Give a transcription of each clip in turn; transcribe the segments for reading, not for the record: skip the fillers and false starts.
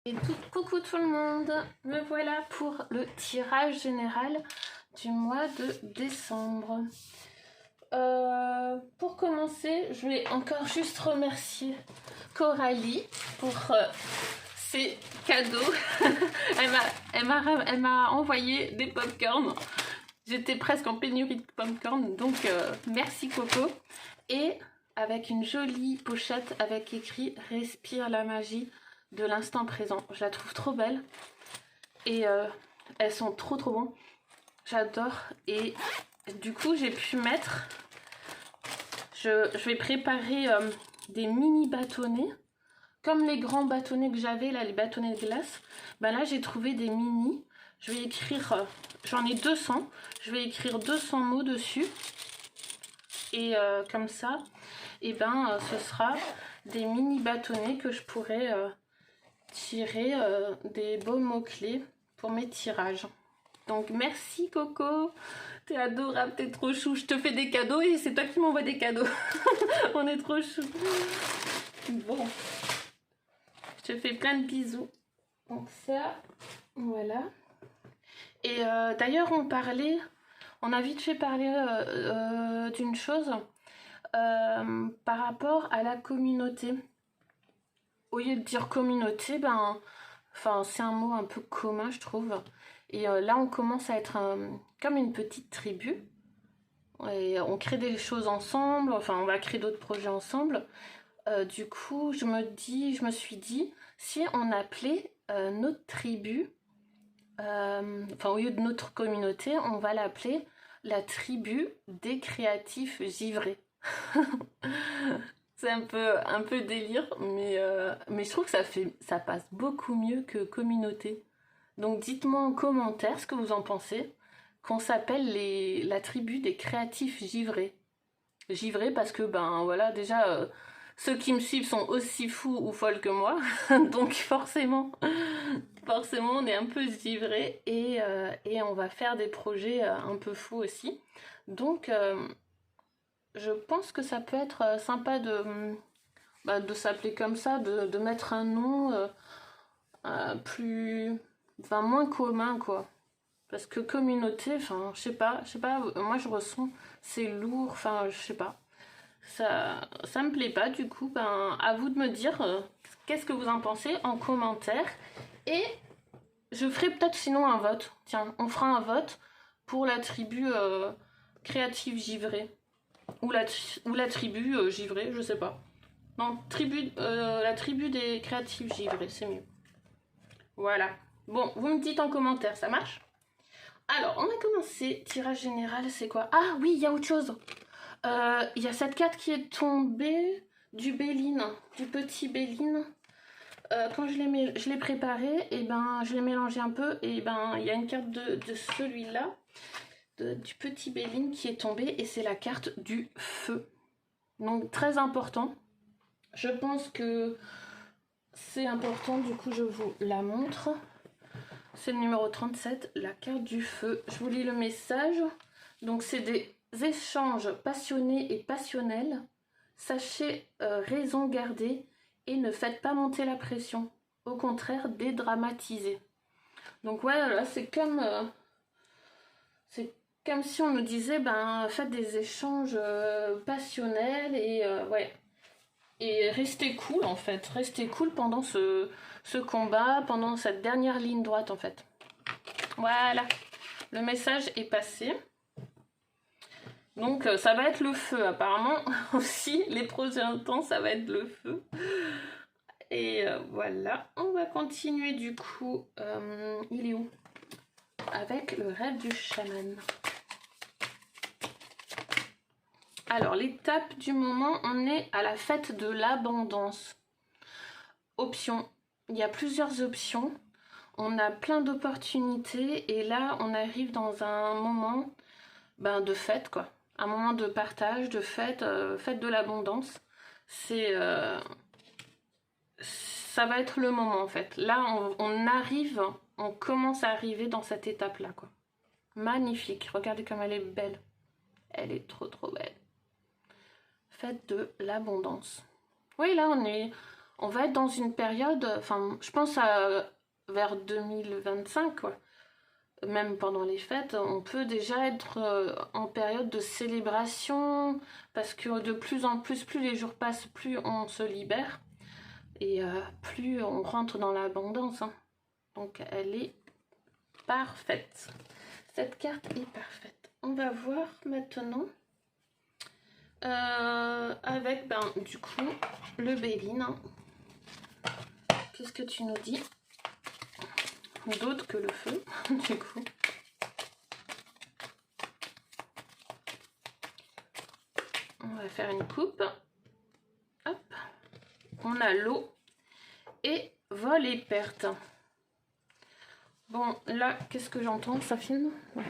Et coucou tout le monde, me voilà pour le tirage général du mois de décembre. Pour commencer, je vais encore juste remercier Coralie pour ses cadeaux. elle m'a envoyé des popcorn. J'étais presque en pénurie de popcorn, donc merci Coco. Et avec une jolie pochette avec écrit « Respire la magie » de l'instant présent. Je la trouve trop belle et elles sont trop bonnes. J'adore. Et du coup j'ai pu mettre, je vais préparer des mini bâtonnets comme les grands bâtonnets que j'avais là, les bâtonnets de glace. Ben là j'ai trouvé des mini. Je vais écrire, j'en ai 200, je vais écrire 200 mots dessus et comme ça et ben ce sera des mini bâtonnets que je pourrais tirer des beaux mots-clés pour mes tirages. Donc merci Coco, t'es adorable, t'es trop chou. Je te fais des cadeaux et c'est toi qui m'envoies des cadeaux. On est trop chou. Bon, je te fais plein de bisous. Donc ça, voilà. Et d'ailleurs on a vite fait parler d'une chose par rapport à la communauté. Au lieu de dire communauté, ben, enfin, c'est un mot un peu commun, je trouve. Et là, on commence à être comme une petite tribu. Et on crée des choses ensemble, enfin, on va créer d'autres projets ensemble. Du coup, je me suis dit, si on appelait notre tribu, enfin, au lieu de notre communauté, on va l'appeler la tribu des créatifs givrés. C'est un peu délire, mais je trouve que ça passe beaucoup mieux que communauté. Donc dites-moi en commentaire ce que vous en pensez, qu'on s'appelle la tribu des créatifs givrés. Givrés parce que, ben voilà, déjà, ceux qui me suivent sont aussi fous ou folles que moi, donc forcément, on est un peu givrés et on va faire des projets un peu fous aussi. Donc je pense que ça peut être sympa de s'appeler comme ça, de mettre un nom plus, enfin moins commun quoi. Parce que communauté, enfin je sais pas, moi je ressens c'est lourd, enfin je sais pas. Ça me plaît pas du coup, ben à vous de me dire qu'est-ce que vous en pensez en commentaire. Et je ferai peut-être sinon un vote. Tiens, on fera un vote pour la tribu créative givrée. Ou la tribu givrée, je sais pas. Non, la tribu des créatifs givrés, c'est mieux. Voilà. Bon, vous me dites en commentaire, ça marche? Alors, on a commencé. Tirage général, c'est quoi? Ah oui, il y a autre chose. Il y a cette carte qui est tombée du Béline, du petit Béline. Quand je l'ai préparé, et ben je l'ai mélangé un peu, et ben il y a une carte de celui-là, du petit Béline qui est tombée, et c'est la carte du feu. Donc très important. Je pense que c'est important, du coup je vous la montre. C'est le numéro 37, la carte du feu. Je vous lis le message. Donc c'est des échanges passionnés et passionnels. Sachez raison garder et ne faites pas monter la pression. Au contraire, dédramatisez. Donc ouais, là c'est comme si on nous disait, ben faites des échanges passionnels et ouais. Et restez cool en fait, restez cool pendant ce combat, pendant cette dernière ligne droite en fait. Voilà, le message est passé. Donc ça va être le feu apparemment aussi, les prochains temps ça va être le feu. Et voilà, on va continuer du coup, il est où? Avec le rêve du chaman. Alors l'étape du moment, on est à la fête de l'abondance. Options, il y a plusieurs options. On a plein d'opportunités et là on arrive dans un moment de fête quoi. Un moment de partage, de fête, fête de l'abondance. Ça va être le moment en fait. Là on commence à arriver dans cette étape là quoi. Magnifique, regardez comme elle est belle. Elle est trop belle. Fête de l'abondance. Oui là on va être dans une période, enfin je pense à vers 2025 quoi. Même pendant les fêtes, on peut déjà être en période de célébration parce que de plus en plus, plus les jours passent, plus on se libère et plus on rentre dans l'abondance. Hein. Donc elle est parfaite. Cette carte est parfaite. On va voir maintenant avec du coup le Béline. Hein. Qu'est-ce que tu nous dis d'autre que le feu du coup? On va faire une coupe. Hop. On a l'eau et vol et perte. Bon, là, qu'est-ce que j'entends? Ça filme? Ouais.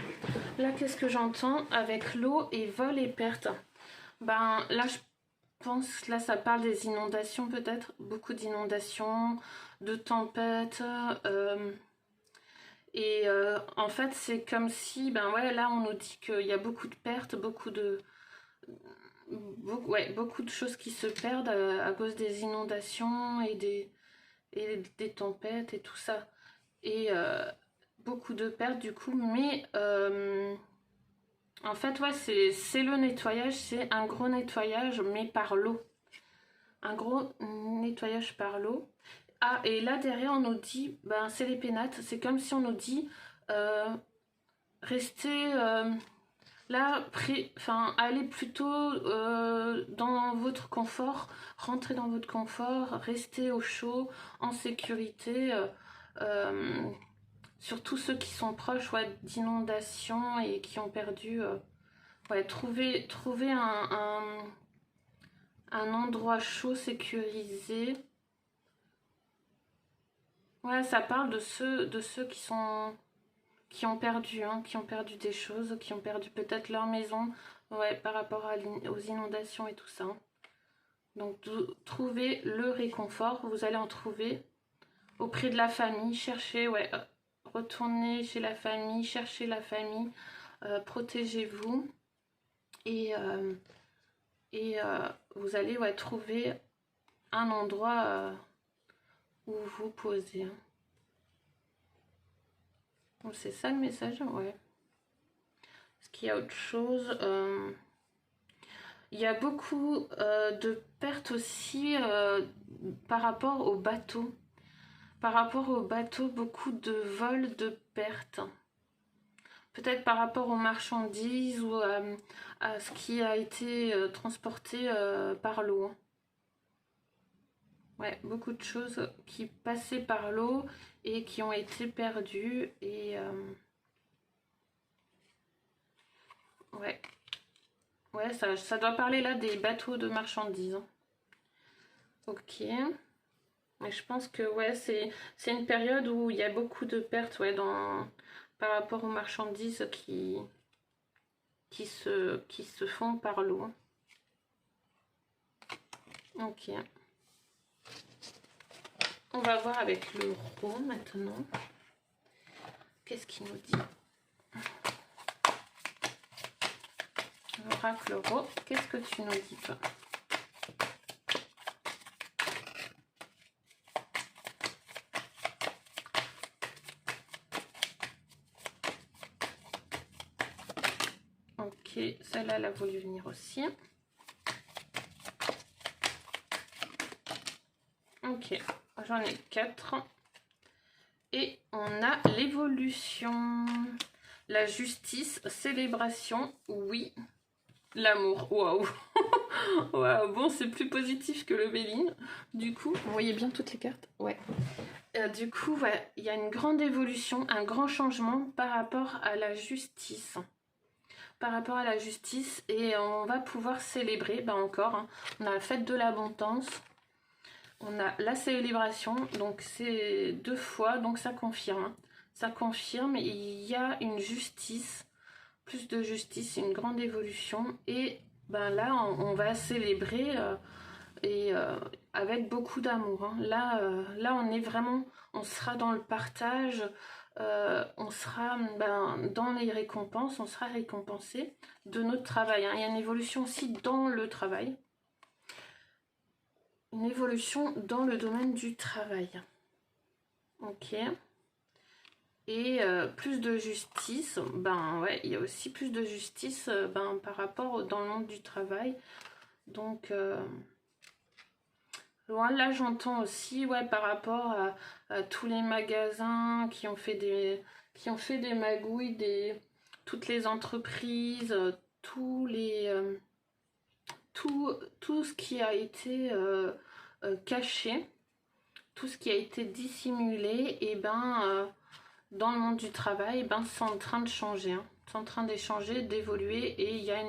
Là, qu'est-ce que j'entends avec l'eau et vol et perte? Ben, là, je pense, là, ça parle des inondations peut-être. Beaucoup d'inondations, de tempêtes. En fait, c'est comme si, ben ouais, là, on nous dit qu'il y a beaucoup de pertes, beaucoup de choses qui se perdent à cause des inondations et des tempêtes et tout ça. Et beaucoup de pertes du coup, mais en fait, ouais, c'est le nettoyage, c'est un gros nettoyage, mais par l'eau. Un gros nettoyage par l'eau. Ah, et là derrière, on nous dit, ben, c'est les pénates, c'est comme si on nous dit, restez là, allez plutôt dans votre confort, rentrez dans votre confort, restez au chaud, en sécurité, surtout ceux qui sont proches d'inondations et qui ont perdu, trouver un endroit chaud, sécurisé. Ouais, ça parle de ceux qui ont perdu, hein, qui ont perdu des choses, qui ont perdu peut-être leur maison, ouais, par rapport aux inondations et tout ça. Donc, trouvez le réconfort, vous allez en trouver auprès de la famille, cherchez, ouais, retournez chez la famille, cherchez la famille, protégez-vous et vous allez trouver un endroit où vous posez. C'est ça le message, ouais. Est-ce qu'il y a autre chose? Il y a beaucoup de pertes aussi par rapport aux bateaux. Par rapport aux bateaux, beaucoup de vols, de pertes. Peut-être par rapport aux marchandises ou à ce qui a été transporté par l'eau. Ouais, beaucoup de choses qui passaient par l'eau et qui ont été perdues. Et ouais. Ouais, ça doit parler là des bateaux de marchandises. Hein. Ok. Et je pense que ouais, c'est une période où il y a beaucoup de pertes par rapport aux marchandises qui se font par l'eau. Ok. On va voir avec le roi maintenant. Qu'est-ce qu'il nous dit? L'oracle roi, qu'est-ce que tu nous dis toi? Ok, celle-là, elle a voulu venir aussi. Ok, j'en ai 4. Et on a l'évolution, la justice, célébration, oui, l'amour, waouh. Waouh, bon, c'est plus positif que le Béline. Du coup, vous voyez bien toutes les cartes? Ouais. Du coup, ouais, il y a une grande évolution, un grand changement par rapport à la justice. Par rapport à la justice, et on va pouvoir célébrer, encore, hein. On a la fête de l'abondance, on a la célébration, donc c'est 2 fois, donc ça confirme. Hein. Ça confirme, il y a une justice, plus de justice, une grande évolution, et là, on va célébrer avec beaucoup d'amour. Hein. Là, on est vraiment, on sera dans le partage, on sera dans les récompenses, on sera récompensé de notre travail. Hein. Il y a une évolution aussi dans le travail. une évolution dans le domaine du travail. Ok. Et plus de justice, ben ouais, il y a aussi plus de justice ben, par rapport dans le monde du travail. Donc là j'entends aussi ouais, par rapport à tous les magasins qui ont fait des magouilles, toutes les entreprises, tous les tout ce qui a été caché, tout ce qui a été dissimulé, et ben dans le monde du travail, ben c'est en train de changer, hein. C'est en train d'échanger, d'évoluer, et il y a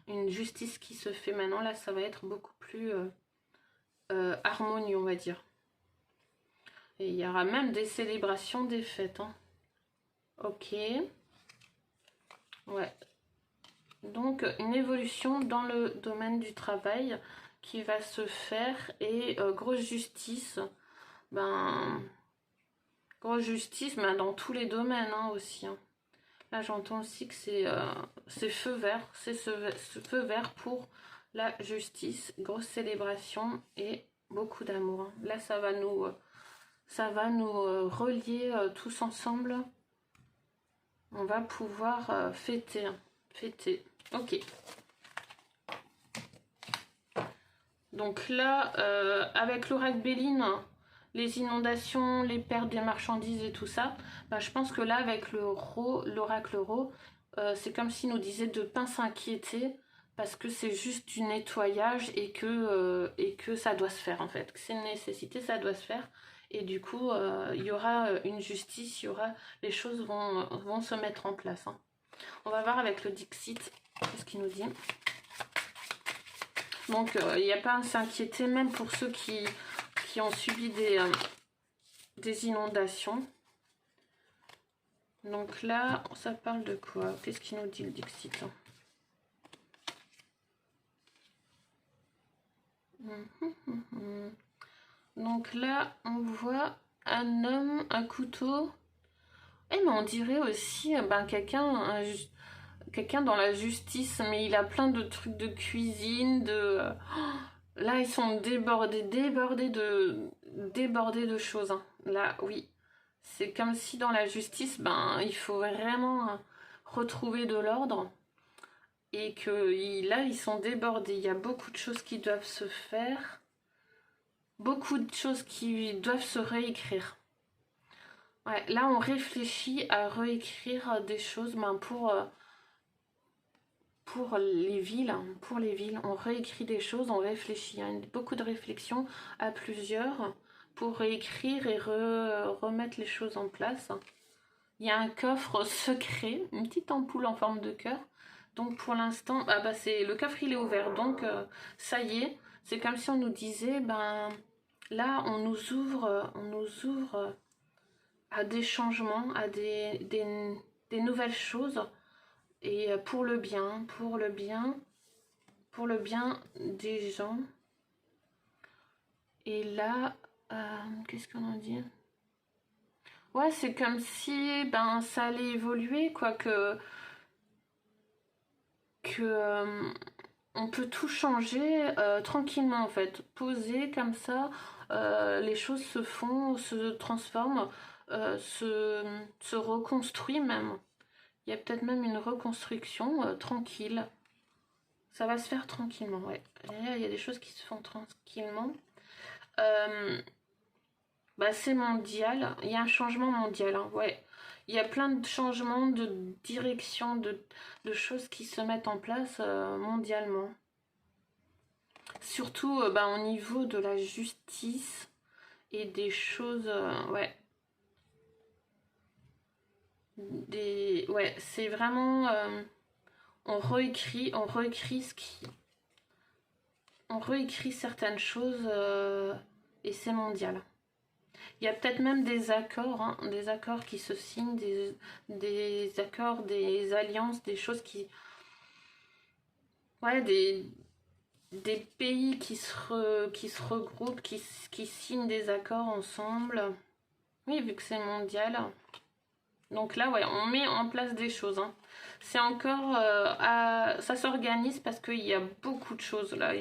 une justice qui se fait maintenant. Là, ça va être beaucoup plus harmonieux, on va dire. Et il y aura même des célébrations, des fêtes. Hein. Ok. Ouais. Donc, une évolution dans le domaine du travail qui va se faire, et grosse justice. Ben, grosse justice ben, dans tous les domaines hein, aussi. Hein. Là, j'entends aussi que c'est feu vert. C'est ce feu vert pour la justice. Grosse célébration et beaucoup d'amour. Hein. Là, ça va nous relier tous ensemble. On va pouvoir fêter. Hein. Fêter. Ok. Donc là, avec l'oracle Béline, les inondations, les pertes des marchandises et tout ça, bah, je pense que là, avec l'oracle Ro, c'est comme s'il nous disait de ne pas s'inquiéter parce que c'est juste du nettoyage et que ça doit se faire en fait. Que c'est une nécessité, ça doit se faire. Et du coup, il y aura une justice, les choses vont se mettre en place. Hein. On va voir avec le Dixit, qu'est-ce qu'il nous dit. Donc, il n'y a pas à s'inquiéter, même pour ceux qui ont subi des inondations. Donc là, ça parle de quoi? Qu'est-ce qu'il nous dit le Dixit? Donc là, on voit un homme, un couteau. Eh, mais on dirait aussi ben, quelqu'un dans la justice, mais il a plein de trucs de cuisine, Là, ils sont débordés de choses. Hein. Là, oui. C'est comme si dans la justice, ben, il faut vraiment retrouver de l'ordre. Et que là, ils sont débordés. Il y a beaucoup de choses qui doivent se faire. Beaucoup de choses qui doivent se réécrire. Ouais, là, on réfléchit à réécrire des choses ben, pour les villes, on réécrit des choses, on réfléchit. Il y a beaucoup de réflexions à plusieurs pour réécrire et remettre les choses en place. Il y a un coffre secret, une petite ampoule en forme de cœur. Donc pour l'instant, le coffre il est ouvert, donc ça y est, c'est comme si on nous disait, ben là on nous ouvre à des changements, à des nouvelles choses. Et pour le bien des gens. Et là, qu'est-ce qu'on en dit? Ouais, c'est comme si ben ça allait évoluer, quoi, que on peut tout changer tranquillement en fait, poser comme ça, les choses se font, se transforment, se reconstruit même. Il y a peut-être même une reconstruction tranquille. Ça va se faire tranquillement, ouais. Il y a des choses qui se font tranquillement. C'est mondial. Il y a un changement mondial, hein, ouais. Il y a plein de changements de direction, de choses qui se mettent en place mondialement. Surtout au niveau de la justice et des choses, ouais. Ouais, c'est vraiment... on réécrit certaines choses et c'est mondial. Il y a peut-être même des accords, hein, des accords qui se signent, des accords, des alliances, des choses qui... Ouais, des pays qui se regroupent, qui signent des accords ensemble. Oui, vu que c'est mondial. Donc là, ouais, on met en place des choses. Hein. C'est encore... ça s'organise parce qu'il y a beaucoup de choses là.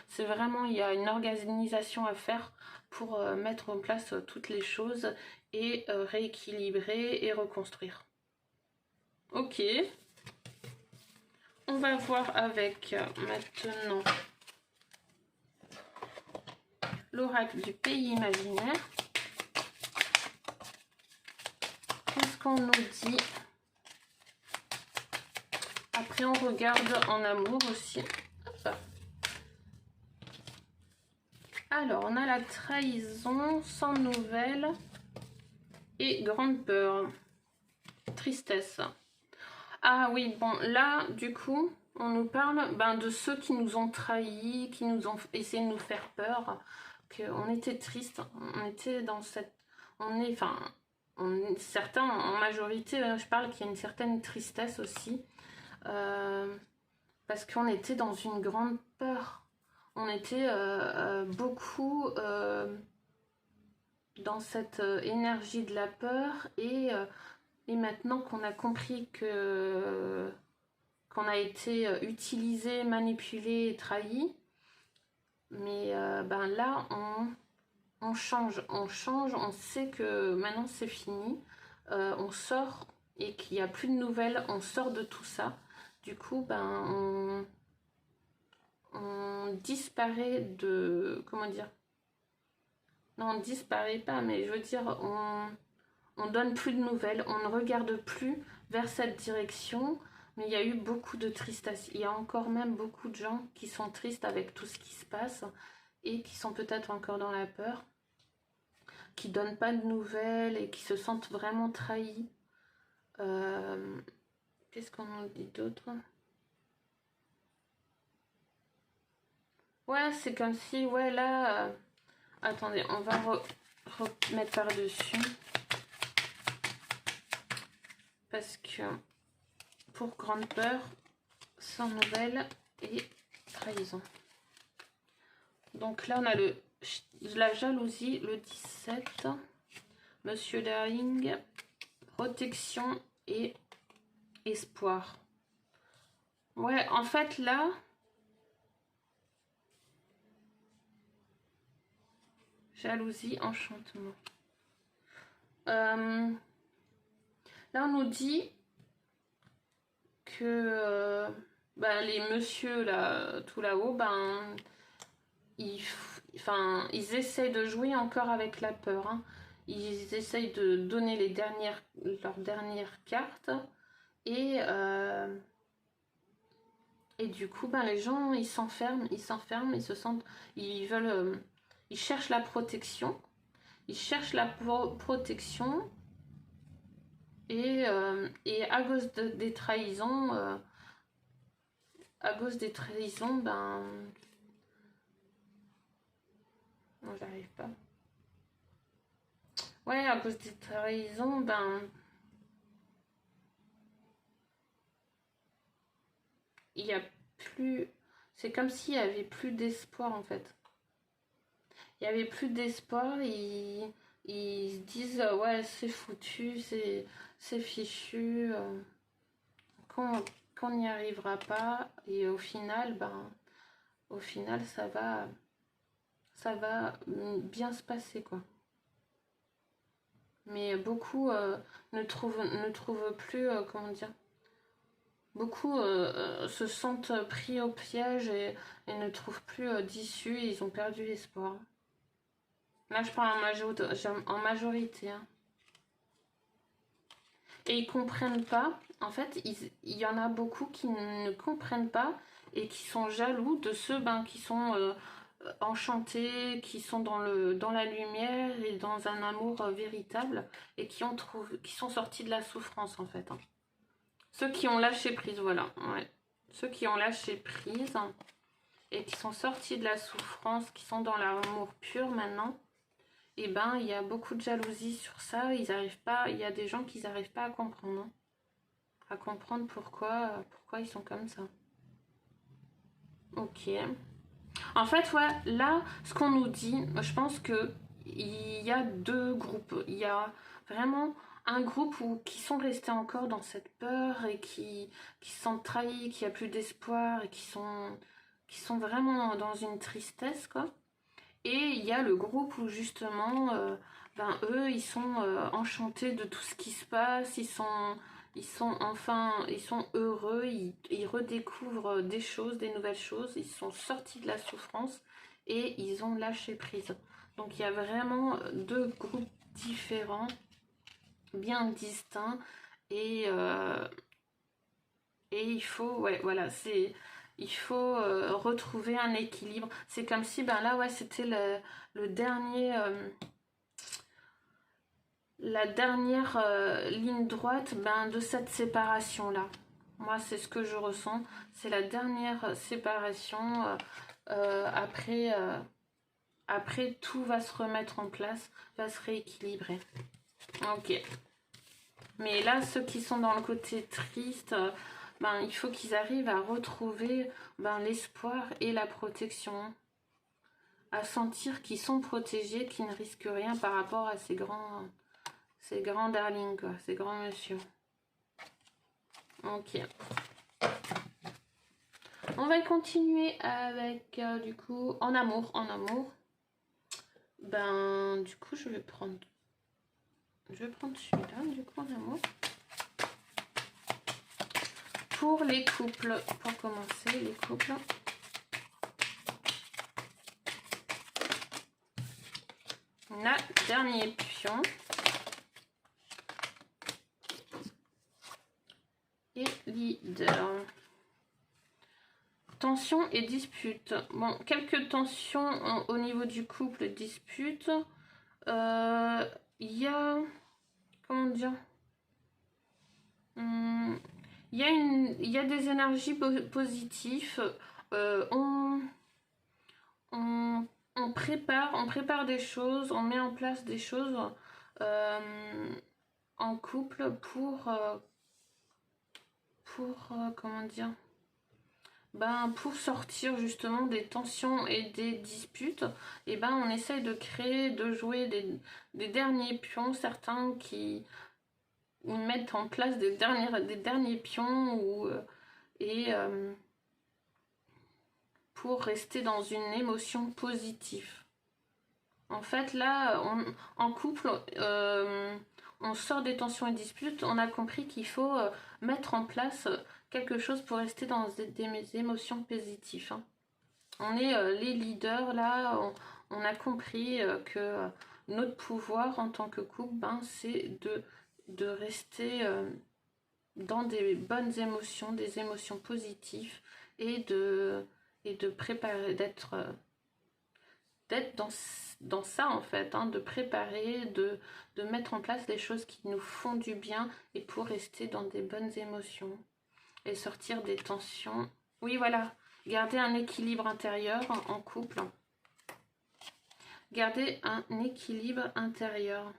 C'est vraiment, il y a une organisation à faire pour mettre en place toutes les choses et rééquilibrer et reconstruire. Ok. On va voir avec maintenant l'oracle du pays imaginaire. Qu'est-ce qu'on nous dit? Après, on regarde en amour aussi. Hop. Alors, on a la trahison, sans nouvelles et grande peur. Tristesse. Ah oui, bon, là, du coup, on nous parle de ceux qui nous ont trahis, qui nous ont essayé de nous faire peur, qu'on était triste, on était dans cette... certains, en majorité, je parle qu'il y a une certaine tristesse aussi, parce qu'on était dans une grande peur. On était beaucoup dans cette énergie de la peur et maintenant qu'on a compris qu'on a été utilisé, manipulé et trahi, mais là on change, on sait que maintenant c'est fini, on sort et qu'il n'y a plus de nouvelles, on sort de tout ça. Du coup, on disparaît de... Comment dire? Non, on disparaît pas, mais je veux dire, on donne plus de nouvelles, on ne regarde plus vers cette direction, mais il y a eu beaucoup de tristesse. Il y a encore même beaucoup de gens qui sont tristes avec tout ce qui se passe et qui sont peut-être encore dans la peur, qui ne donnent pas de nouvelles et qui se sentent vraiment trahis. Qu'est-ce qu'on en dit d'autre? Ouais, c'est comme si, ouais, là... attendez, on va remettre par-dessus. Parce que pour grande peur, sans nouvelles et trahison. Donc là, on a la jalousie, le 17. Monsieur Darling, protection et espoir. Ouais, en fait, là... Jalousie, enchantement. Là, on nous dit que les messieurs là, tout là-haut, ils essayent de jouer encore avec la peur. Hein. Ils essayent de donner leurs dernières cartes et du coup, les gens, ils s'enferment, ils se sentent, ils veulent, ils cherchent la protection. Ils cherchent la protection et à cause des trahisons, non, j'arrive pas. Ouais, à cause des trahisons, il y a plus... C'est comme s'il y avait plus d'espoir en fait. Il y avait plus d'espoir, ils se disent ouais c'est foutu, c'est fichu, qu'on n'y arrivera pas et au final ça va bien se passer quoi. Mais beaucoup ne trouvent plus comment dire. Beaucoup se sentent pris au piège et ne trouvent plus d'issue et ils ont perdu l'espoir. Là, je parle en majorité. Hein. Et ils comprennent pas. En fait, il y en a beaucoup qui ne comprennent pas et qui sont jaloux de ceux qui sont enchantés, qui sont dans la lumière et dans un amour véritable et qui sont sortis de la souffrance, en fait. Hein. Ceux qui ont lâché prise, voilà. Ouais. Ceux qui ont lâché prise et qui sont sortis de la souffrance, qui sont dans l'amour pur maintenant. Et il y a beaucoup de jalousie sur ça, ils arrivent pas, il y a des gens qui n'arrivent pas à comprendre, hein, à comprendre pourquoi ils sont comme ça. Ok. En fait, ouais, là, ce qu'on nous dit, je pense que il y a deux groupes. Il y a vraiment un groupe qui sont restés encore dans cette peur et qui se sentent trahis, qui a plus d'espoir et qui sont vraiment dans une tristesse, quoi. Et il y a le groupe où justement, eux, ils sont enchantés de tout ce qui se passe, ils sont heureux, ils redécouvrent des choses, des nouvelles choses, ils sont sortis de la souffrance et ils ont lâché prise. Donc il y a vraiment deux groupes différents, bien distincts, et il faut, ouais, voilà, il faut retrouver un équilibre. C'est comme si, ben là, ouais, c'était le dernier, la dernière ligne droite, ben, de cette séparation-là. Moi, c'est ce que je ressens. C'est la dernière séparation. Après, tout va se remettre en place, va se rééquilibrer. Ok. Mais là, ceux qui sont dans le côté triste, ben, il faut qu'ils arrivent à retrouver l'espoir et la protection. À sentir qu'ils sont protégés, qu'ils ne risquent rien par rapport à ces grands darlings, quoi, ces grands monsieur. Ok. On va continuer avec, du coup, en amour. Ben, du coup, je vais prendre celui-là, du coup, en amour. Pour les couples, pour commencer, les couples. La dernier pion. Et leader. Tension et dispute. Bon, quelques tensions au niveau du couple, dispute. Il y a... Comment dire, il y a des énergies positives. On prépare des choses, on met en place des choses en couple pour comment dire, pour sortir justement des tensions et des disputes. Et on essaye de créer, de jouer des derniers pions, certains qui mettent en place des derniers pions pour rester dans une émotion positive. En fait, là, en couple, on sort des tensions et disputes, on a compris qu'il faut mettre en place quelque chose pour rester dans des émotions positives. Hein. On est les leaders, là, on a compris que notre pouvoir en tant que couple, c'est de rester dans des bonnes émotions, des émotions positives et de préparer, d'être dans ça en fait, hein, de préparer, de mettre en place les choses qui nous font du bien et pour rester dans des bonnes émotions et sortir des tensions. Oui, voilà, garder un équilibre intérieur en couple. Garder un équilibre intérieur.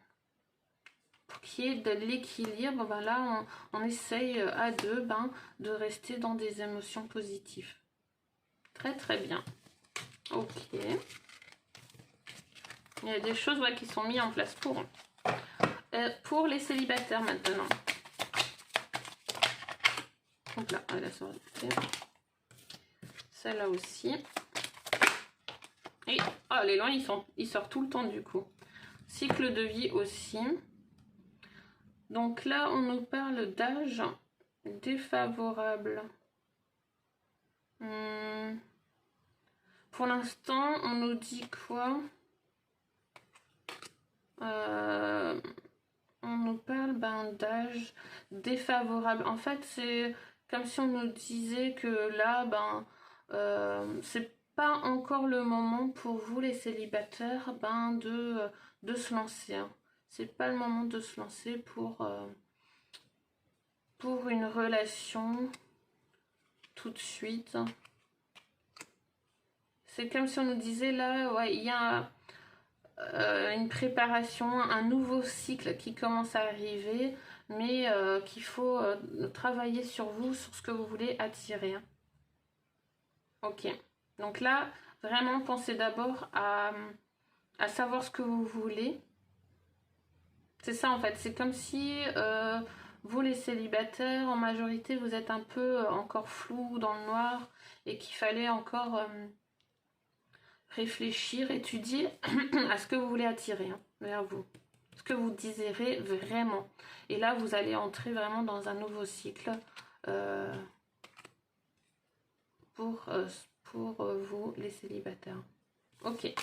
Pour qu'il y ait de l'équilibre, là, on essaye à deux de rester dans des émotions positives. Très très bien. Ok. Il y a des choses qui sont mises en place pour les célibataires maintenant. Donc là, elle a sorti. Celle-là aussi. Et l'élan, il sort tout le temps du coup. Cycle de vie aussi. Donc là, on nous parle d'âge défavorable. Pour l'instant, on nous dit quoi? On nous parle d'âge défavorable. En fait, c'est comme si on nous disait que là, c'est pas encore le moment pour vous les célibataires de se lancer. Hein. C'est pas le moment de se lancer pour une relation tout de suite. C'est comme si on nous disait là, il y a une préparation, un nouveau cycle qui commence à arriver, mais qu'il faut travailler sur vous, sur ce que vous voulez attirer. Hein. Ok, donc là, vraiment pensez d'abord à savoir ce que vous voulez C'est ça en fait, c'est comme si vous les célibataires, en majorité, vous êtes un peu encore flou dans le noir et qu'il fallait encore réfléchir, étudier à ce que vous voulez attirer vers vous. Ce que vous désirez vraiment. Et là, vous allez entrer vraiment dans un nouveau cycle pour vous, les célibataires. Ok.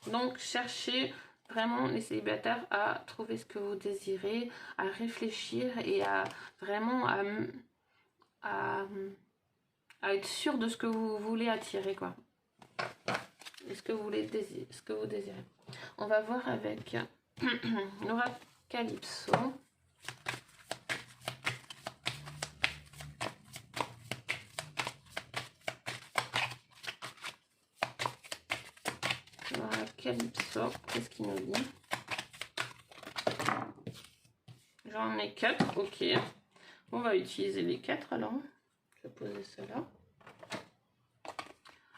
Donc, cherchez vraiment, les célibataires, à trouver ce que vous désirez, à réfléchir et à vraiment à être sûr de ce que vous voulez attirer, quoi. Et ce que vous désirez. On va voir avec Laura Calypso. Laura Calypso, qu'est-ce qu'il nous dit? J'en ai 4, ok. On va utiliser les 4 alors. Je vais poser cela.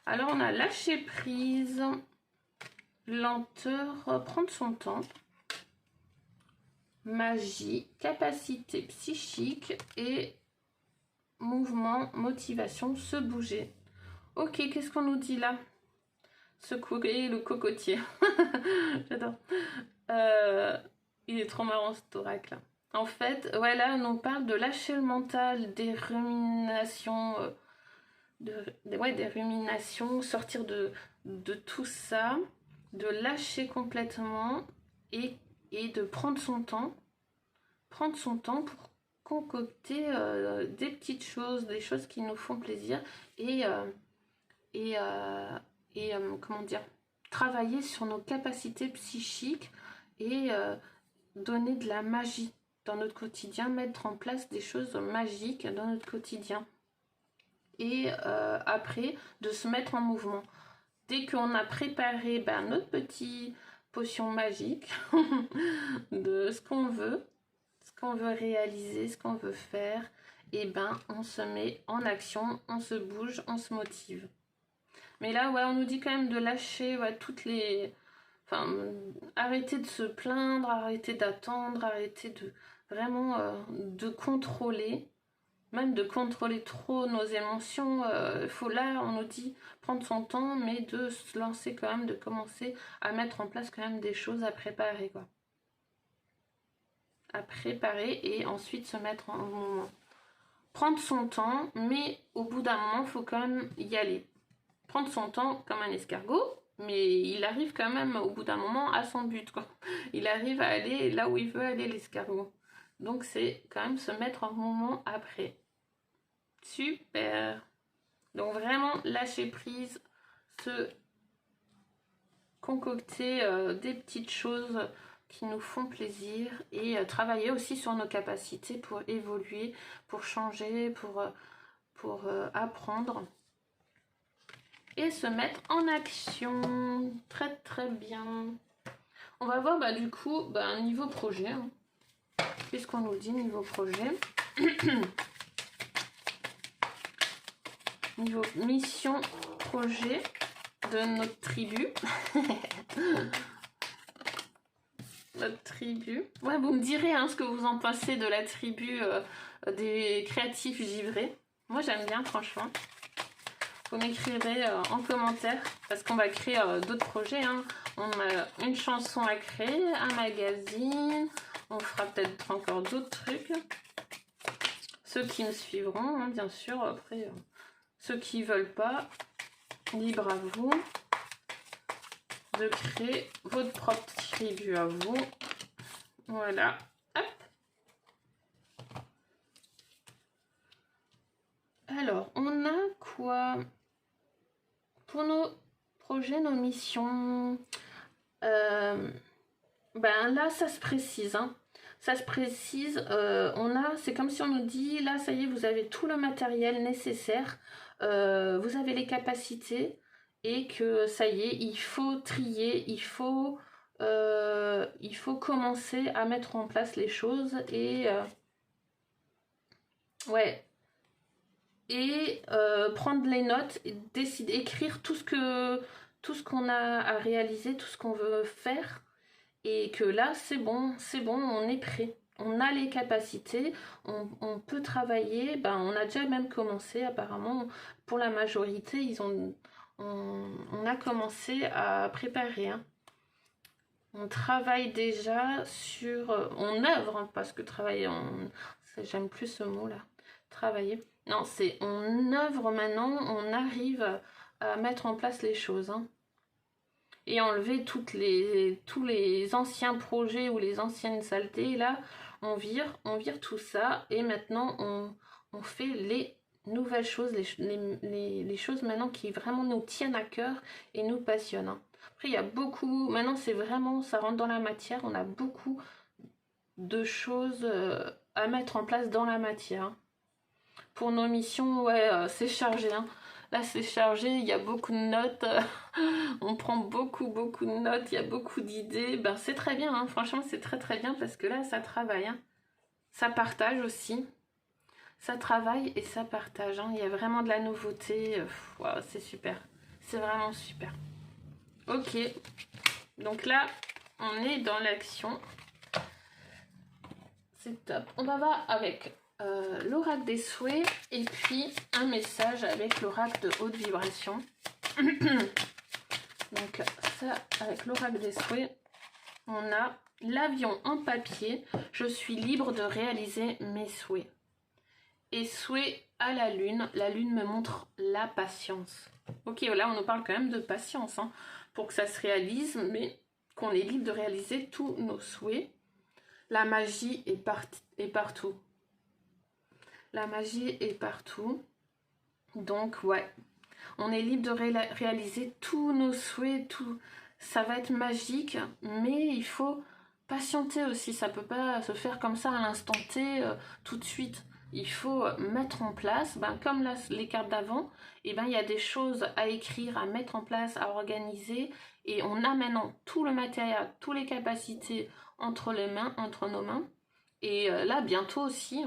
Alors on a lâcher prise, lenteur, prendre son temps, magie, capacité psychique et mouvement, motivation, se bouger. Ok, qu'est-ce qu'on nous dit là? Secouer le cocotier. J'adore. Il est trop marrant cet oracle. En fait, ouais, là on nous parle de lâcher le mental, des ruminations, des ruminations, sortir de tout ça, de lâcher complètement et de prendre son temps pour concocter des petites choses, des choses qui nous font plaisir et comment dire, travailler sur nos capacités psychiques et donner de la magie dans notre quotidien, mettre en place des choses magiques dans notre quotidien. Et après, de se mettre en mouvement. Dès qu'on a préparé notre petit potion magique de ce qu'on veut réaliser, ce qu'on veut faire, et on se met en action, on se bouge, on se motive. Mais là, ouais, on nous dit quand même de lâcher toutes les... Enfin, arrêter de se plaindre, arrêter d'attendre, arrêter de vraiment de contrôler, même de contrôler trop nos émotions. Faut là, on nous dit prendre son temps, mais de se lancer quand même, de commencer à mettre en place quand même des choses à préparer, quoi. À préparer et ensuite se mettre en mouvement. Prendre son temps, mais au bout d'un moment, il faut quand même y aller. Prendre son temps comme un escargot, mais il arrive quand même au bout d'un moment à son but, quoi. Il arrive à aller là où il veut aller, l'escargot. Donc c'est quand même se mettre en mouvement après. Super. Donc vraiment lâcher prise, se concocter des petites choses qui nous font plaisir et travailler aussi sur nos capacités pour évoluer, pour changer, pour apprendre et se mettre en action. Très très bien. On va voir du coup niveau projet. Qu'est-ce qu'on nous dit niveau projet? Niveau mission projet de notre tribu. Notre tribu. Ouais, vous me direz ce que vous en pensez de la tribu des créatifs givrés. Moi j'aime bien, franchement. Vous m'écrivez en commentaire parce qu'on va créer d'autres projets. On a une chanson à créer, un magazine. On fera peut-être encore d'autres trucs. Ceux qui me suivront, bien sûr. Après, ceux qui ne veulent pas, libre à vous de créer votre propre tribu à vous. Voilà. Hop. Alors, on a quoi pour nos projets, nos missions? Là, ça se précise. Ça se précise. C'est comme si on nous dit, là, ça y est, vous avez tout le matériel nécessaire. Vous avez les capacités. Et que ça y est, il faut trier, il faut commencer à mettre en place les choses et prendre les notes, et écrire tout ce qu'on a à réaliser, tout ce qu'on veut faire et que là c'est bon, on est prêt. On a les capacités, on peut travailler, ben, on a déjà même commencé apparemment, pour la majorité, on a commencé à préparer. Hein. On travaille déjà sur... on œuvre, hein, parce que travailler, j'aime plus ce mot-là. Travailler. Non, c'est on œuvre maintenant, on arrive à mettre en place les choses. Hein. Et enlever tous les anciens projets ou les anciennes saletés. Là, on vire tout ça. Et maintenant, on fait les nouvelles choses, les choses maintenant qui vraiment nous tiennent à cœur et nous passionnent. Hein. Après, il y a beaucoup... Maintenant, c'est vraiment... Ça rentre dans la matière. On a beaucoup de choses à mettre en place dans la matière. Hein. Pour nos missions, ouais, c'est chargé. Hein. Là, c'est chargé, il y a beaucoup de notes. On prend beaucoup de notes. Il y a beaucoup d'idées. Ben, c'est très bien. Hein. Franchement, c'est très bien parce que là, ça travaille. Hein. Ça partage aussi. Ça travaille et ça partage. Hein. Il y a vraiment de la nouveauté. Wow, c'est super. C'est vraiment super. Ok. Donc là, on est dans l'action. C'est top. On va voir avec l'oracle des souhaits et puis un message avec l'oracle de haute vibration. Donc ça, avec l'oracle des souhaits, on a l'avion en papier. Je suis libre de réaliser mes souhaits. Et souhait à la lune me montre la patience. Ok, là on nous parle quand même de patience, hein, pour que ça se réalise, mais qu'on est libre de réaliser tous nos souhaits. La magie est partout. La magie est partout. Donc, ouais, on est libre de réaliser tous nos souhaits. Tout. Ça va être magique, mais il faut patienter aussi. Ça ne peut pas se faire comme ça à l'instant T, tout de suite. Il faut mettre en place, ben, comme là, les cartes d'avant, et ben, il y a des choses à écrire, à mettre en place, à organiser. Et on a maintenant tout le matériel, toutes les capacités entre nos mains. Et là, bientôt aussi,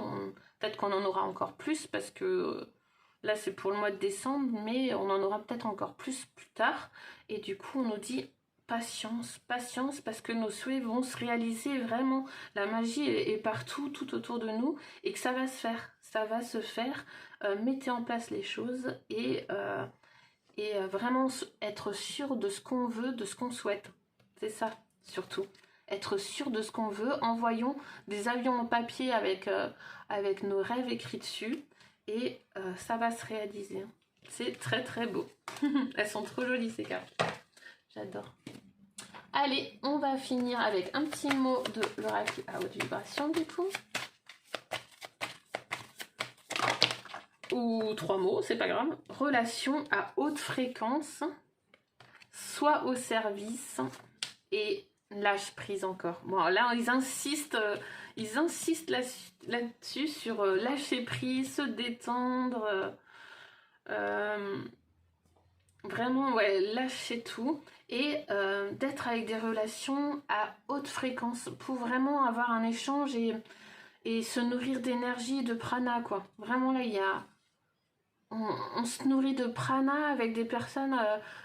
peut-être qu'on en aura encore plus parce que là, c'est pour le mois de décembre, mais on en aura peut-être encore plus tard. Et du coup, on nous dit patience, parce que nos souhaits vont se réaliser vraiment. La magie est partout, tout autour de nous, et que ça va se faire. Ça va se faire. Mettez en place les choses et vraiment être sûr de ce qu'on veut, de ce qu'on souhaite. C'est ça, surtout. Être sûr de ce qu'on veut. Envoyons des avions en papier avec nos rêves écrits dessus. Et ça va se réaliser. C'est très beau. Elles sont trop jolies ces cartes. J'adore. Allez, on va finir avec un petit mot de l'oracle à haute vibration du coup. Ou 3 mots, c'est pas grave. Relation à haute fréquence. Soit au service et lâche prise encore. Bon, là, ils insistent là-dessus sur lâcher prise, se détendre. Vraiment, ouais, lâcher tout. Et d'être avec des relations à haute fréquence pour vraiment avoir un échange et se nourrir d'énergie, de prana, quoi. Vraiment, là, il y a... On se nourrit de prana avec des personnes,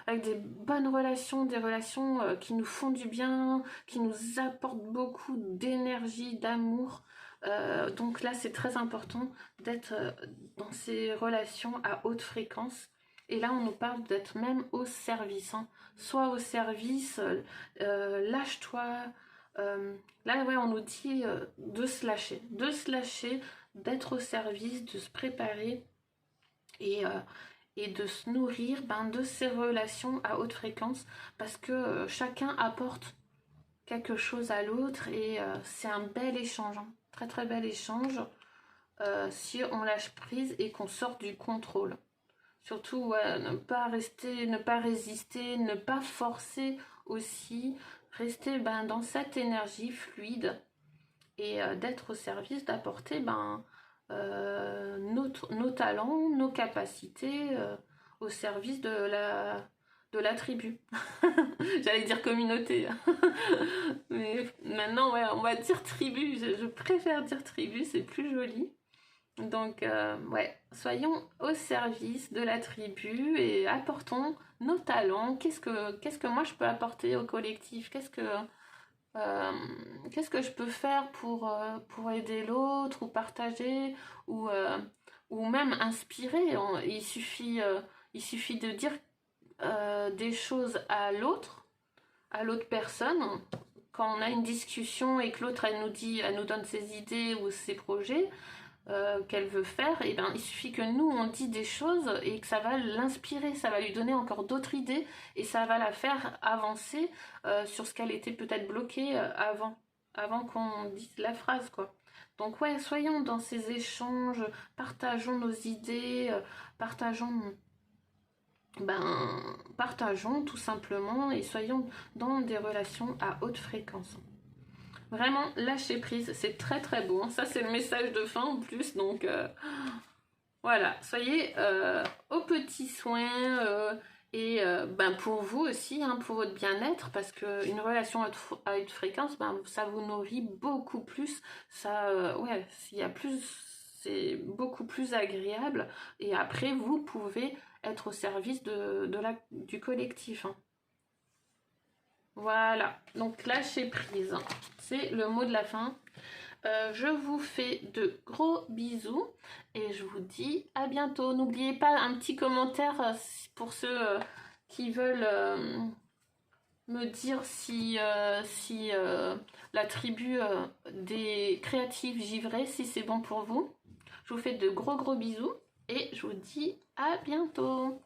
avec des bonnes relations, des relations qui nous font du bien, qui nous apportent beaucoup d'énergie, d'amour. Donc là, c'est très important d'être dans ces relations à haute fréquence. Et là, on nous parle d'être même au service. Hein. Soit au service, lâche-toi. Là, ouais, on nous dit de se lâcher, d'être au service, de se préparer. Et de se nourrir de ces relations à haute fréquence parce que chacun apporte quelque chose à l'autre et c'est un bel échange, hein. Très bel échange si on lâche prise et qu'on sort du contrôle. Surtout, ouais, ne pas rester, ne pas résister, ne pas forcer aussi, rester dans cette énergie fluide et d'être au service, d'apporter nos talents, nos capacités au service de la tribu. J'allais dire communauté. Mais maintenant, ouais, on va dire tribu. Je préfère dire tribu, c'est plus joli. Donc, ouais, soyons au service de la tribu et apportons nos talents. Qu'est-ce que moi je peux apporter au collectif? qu'est-ce que je peux faire pour aider l'autre ou partager ou même inspirer. Il suffit de dire des choses à l'autre personne. Quand on a une discussion et que l'autre elle nous donne ses idées ou ses projets qu'elle veut faire, et ben il suffit que nous on dit des choses et que ça va l'inspirer, ça va lui donner encore d'autres idées et ça va la faire avancer sur ce qu'elle était peut-être bloquée avant qu'on dise la phrase quoi. Donc ouais, soyons dans ces échanges, partageons nos idées, partageons tout simplement et soyons dans des relations à haute fréquence. Vraiment, lâcher prise, c'est très très beau. Ça, c'est le message de fin en plus. Donc, voilà, soyez aux petits soins pour vous aussi, hein, pour votre bien-être, parce qu'une relation à haute fréquence, ça vous nourrit beaucoup plus. Ça, ouais, il y a plus, c'est beaucoup plus agréable. Et après, vous pouvez être au service du collectif. Hein. Voilà, donc lâcher prise, c'est le mot de la fin. Je vous fais de gros bisous et je vous dis à bientôt. N'oubliez pas un petit commentaire pour ceux qui veulent me dire si la tribu des créatifs givrés, si c'est bon pour vous. Je vous fais de gros bisous et je vous dis à bientôt.